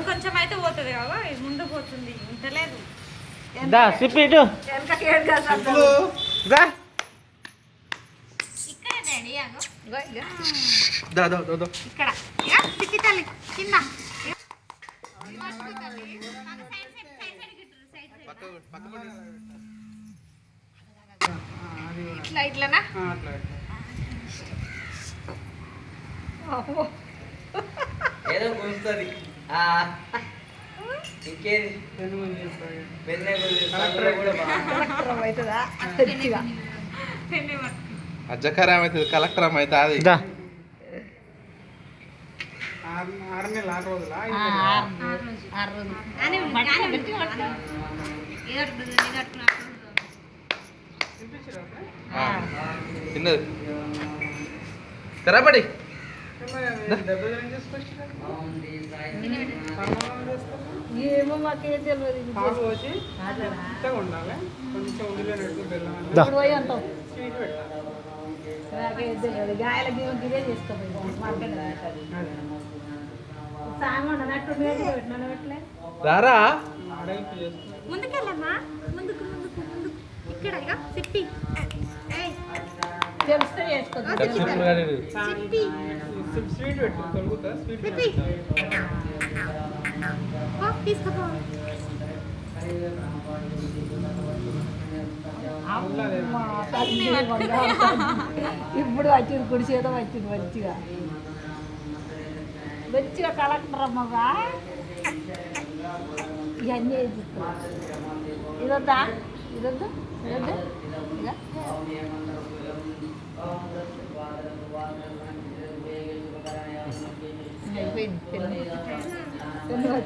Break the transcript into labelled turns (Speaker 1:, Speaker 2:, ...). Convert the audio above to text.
Speaker 1: కొంచెం అయితే పోతుంది కదా ముందు పోతుంది ఇంతలేదు ఇక్కడ చిట్టి తల్లి కింద ఇట్లా ఇట్లనా
Speaker 2: ఏదో కూస్తుంది ఇంకేది
Speaker 3: అజ్జకరం అవుతుంది కలెక్టర్ అవుతుంది అది
Speaker 4: 6 నెలలు 6 రోజులా
Speaker 3: తిన్నది తెరబడి
Speaker 1: ఏమో మాకేం తెలియదు
Speaker 4: ఉండాలి కొంచెం
Speaker 1: గాయాల గిరే చేసుకోవాలి మార్కెట్
Speaker 3: రారా
Speaker 1: ముందుకెళ్ళమ్మా ముందుకు ముందుకు ముందుకు ఇక్కడ సిప్పి తెలిస్తే చేసుకోండి
Speaker 4: స్వీట్ పెట్టు తొలుగుతా స్వీట్
Speaker 1: తీసుకోపో ఇప్పుడు వచ్చింది కుడి చేత వచ్చింది మంచిగా మంచిగా కలెక్టర్ అమ్మగా ఇవన్నీ ఇదొద్దా ఇదొద్దు ఇదొద్దు అయిపోయింది